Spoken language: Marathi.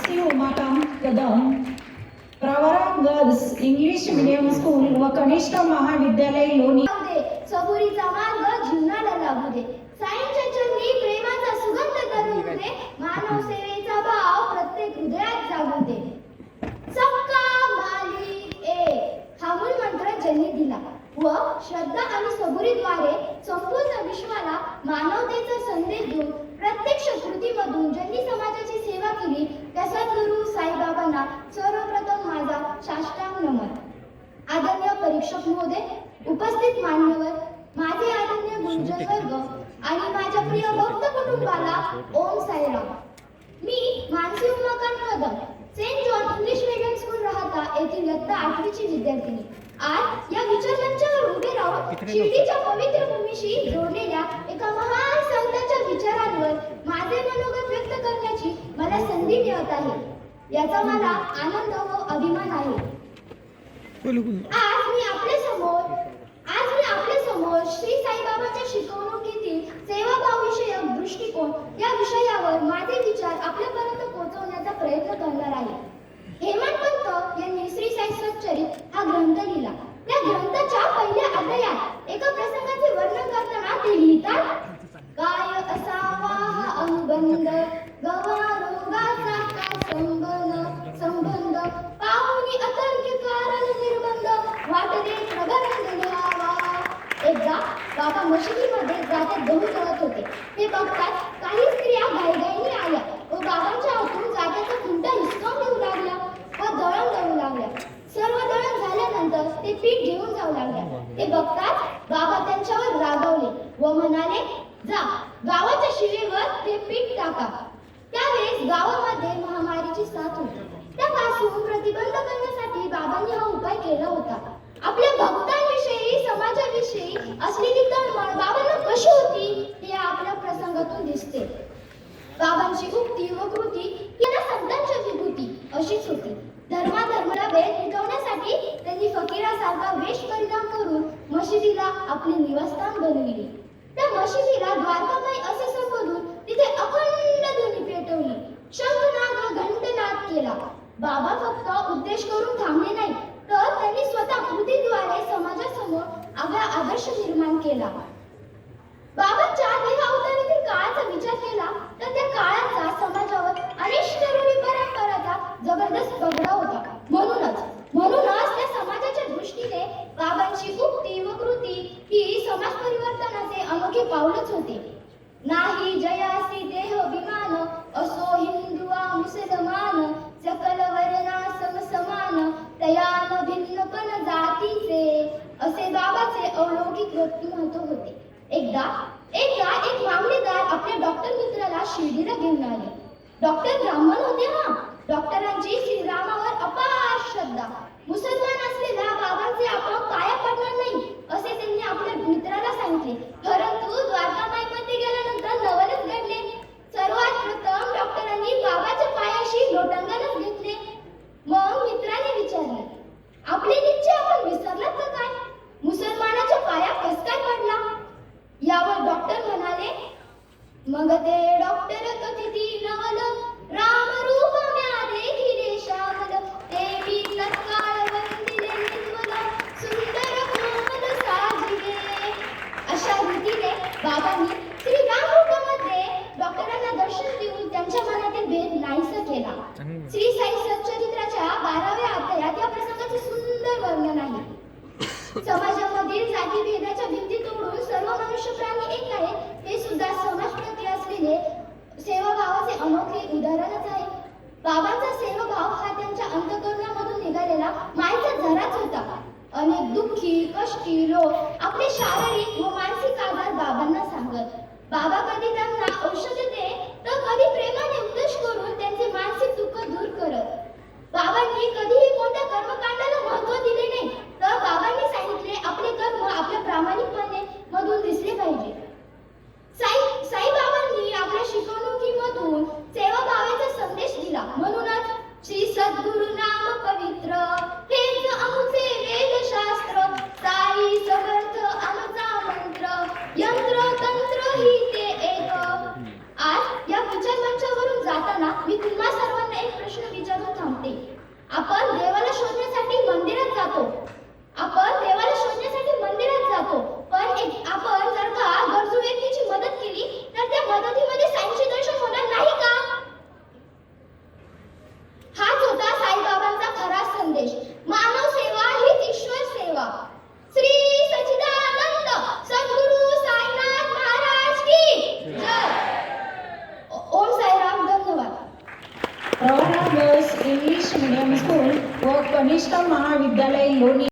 Mansi Umakant Kadam, Pravara girls English medium school व कनिष्ठ महाविद्यालय लोणी. सबुरीचा मार्ग जीवनाला लागू दे. साईंच्या चरणी प्रेमाचा सुगंध दरवू दे. मानव सेवेचा भाव प्रत्येक हृदयात जागू दे. सबका मालिक एक हा मूळ मंत्र ज्यांनी दिला व श्रद्धा आणि सबुरीद्वारे संपूर्ण विश्वाला मानवतेचा संदेश देऊन प्रत्यक्ष कृतीमधून ज्यांनी समाजाची सेवा केली त्या सद्गुरू साईबाबांना सर्वप्रथम माझा साष्टांग नमन. आदरणीय परीक्षक महोदय, उपस्थित मान्यवर, माझे आदरणीय गुरुजन वर्ग आणि माझ्या प्रिय भक्त कुटुंबाला ओम साईराम. मी Mansi Umakant Kadam, saint John English medium school Rahata येथील इयत्ता 8वीची विद्यार्थिनी. आज या विचारमंचावर उभे राहून शिर्डीच्या पवित्र भूमीशी जोडलेल्या एका महान संतांच्या विचारांवर माझे मनोगत व्यक्त करण्याची मला संधी मिळत आहे. याचा मला आनंद व अभिमान आहे. आज मी आपल्या समोर श्री साईबाबांच्या शिकवणुकीतील सेवाभावविषयक दृष्टिकोन या विषयावर माझे विचार आपल्यापर्यंत पोहोचवण्याचा प्रयत्न करणार आहे. हेमंतपंत यांनी श्री साई सच्चरित हा ग्रंथ लिहिला. त्या ग्रंथाच्या पहिल्या अध्यायात एका प्रसंगाचे वर्णन करताना ते लिहितात, काय असावा हा अनुबंध, गवारोगाचा काय संबंध, पाहुणी अतर्क्य कारण निर्बंध, वाटते प्रबंध लिहावा. एकदा बाबा मशिदीमध्ये जात्यात गहू दळत होते. ते बघतात काही स्त्रिया घाईघाईने आल्या व बाबांच्या हातून जात्याचा खुंटा हिसकावून देऊ लागल्या व दळण दळू लागल्या. सर्व दळण झाल्यानंतर ते पीठ घेऊन जाऊ लागल्या. ते बघतात बाबा त्यांच्यावर रागावले व म्हणाले, जा गावाच्या शिवेवर ते पीठ टाका. त्यावेळेस गावामध्ये महामारीची साथ होती. त्यापासून प्रतिबंध करण्यासाठी बाबांनी हा उपाय केला होता. आपल्या भक्तांविषयी समाजाविषयी असलेली तळमळ बाबांना कशी होती हे आपल्या प्रसंगातून दिसते. बाबांची उक्ती व कृती यांना संतांच्या विभूती अशीच होती. धर्माला वेळ टिकवण्यासाठी त्यांनी फकीरासारखा वेश परिधान करून मशिदीला आपले निवासस्थान बनविले. त्या मशिदीला द्वारकामाई असे संबोधून तिथे अखंड ध्वनी पेटवली. शंखनाद व घंटनाद केला. बाबा फक्त उद्देश करून थांबले नाही, तर त्यांनी स्वतः कृतीद्वारे समाजासमोर आपला आदर्श निर्माण केला. बाबांच्या देहावतारातील काळाचा विचार केला तर त्या काळाचा समाजावर अनिष्ट रूढी परंपराचा जबरदस्त पगडा होता. म्हणूनच त्या समाजाच्या दृष्टीने बाबांची उक्ती व कृती ही समाज परिवर्तनाचे अनोखे पाऊलच होते. नाही जयासी देह विमान, असो हिंदू वा मुसलमान, सकल वर्णा समसमान, तयान भिन्न पण जातीचे, असे बाबाचे अलौकिक व्यक्तिमत्व होते. एकदा एक मामलेदार आपल्या डॉक्टर मित्राला शिर्डीला घेऊन आले. डॉक्टर ब्राह्मण होते. डॉक्टरांची श्रीरामावर अपार श्रद्धा. मुसलमान असलेल्या बाबांचे आपण पाया पडणार नाही असे त्यांनी आपल्या मित्राला सांगितले. परंतु द्वारकामाईमध्ये गेल्यानंतर नवलच घडले. सर्वात प्रथम डॉक्टरांनी बाबाच्या पायाशी लोटांगणच घेतले. मग मित्राने विचारले, आपले निश्चय आपण विसरलात का काय? मुसलमानाच्या पाया कस काय पडला? यावर डॉक्टर म्हणाले, मग ते डॉक्टर कथिती नवल, राम रूप म्या देखिले श्यामल, देवी तत्काळ वंदिले निर्मल, सुंदर कोमल साजिले. अशा रीतीने बाबांनी श्री रामरूपामध्ये डॉक्टरांना दर्शन देऊन त्यांच्या मनातील भेद नाहीसा केला. श्री साई सच्चरित्राच्या 12व्या अध्यायात या प्रसंगाचे सुंदर वर्णन आहे. समाजामधील जाती भेदाच्या भिंती तोडून सर्व मनुष्य प्राणी एक आहेत हे सुद्धा समाजप्रती असलेले सेवाभावाचे अनोखे उदाहरणच आहे. बाबांचा सेवाभाव हा त्यांच्या अंतःकरणामधून निघालेला मायेचा झराच होता. अनेक दुःखी कष्टी लोक आपले शारीरिक व मानसिक आजार बाबांना सांगत. बाबा कधी त्यांना औषध दे तर कधी प्रेमाने उपदेश करून त्यांचे मानसिक दुःख दूर करत. बाबांनी कधीही कोणत्या कर्मकांडाला महत्त्व दिले नाही, तर बाबांनी सांगितले आपले कर्म आपल्या प्रामाणिकपणे मधून दिसले पाहिजे. साईबाबांनी आपल्या शिकवणुकीमधून सेवाभावाचा संदेश दिला. म्हणूनच श्री सद्गुरु नाम पवित्र, हेच आमचे वेदशास्त्र, साई समर्थ आमचा मंत्र, यंत्र तंत्र ही ते एक, आपण देवाला शोधण्यासाठी मंदिरात जातो. पण आपण जर का गरजू व्यक्तीची मदत केली तर त्या मदतीमध्ये साईंचे दर्शन होणार नाही का? हाच होता साईबाबांचा खरा संदेश. मानव सेवा हीच ईश्वर सेवा. श्री सच्चिदानंद सद्गुरु साईनाथ महाराज की जय. ओम साईराम. धन्यवाद. Pravara girls English medium school व कनिष्ठ महाविद्यालय लोणी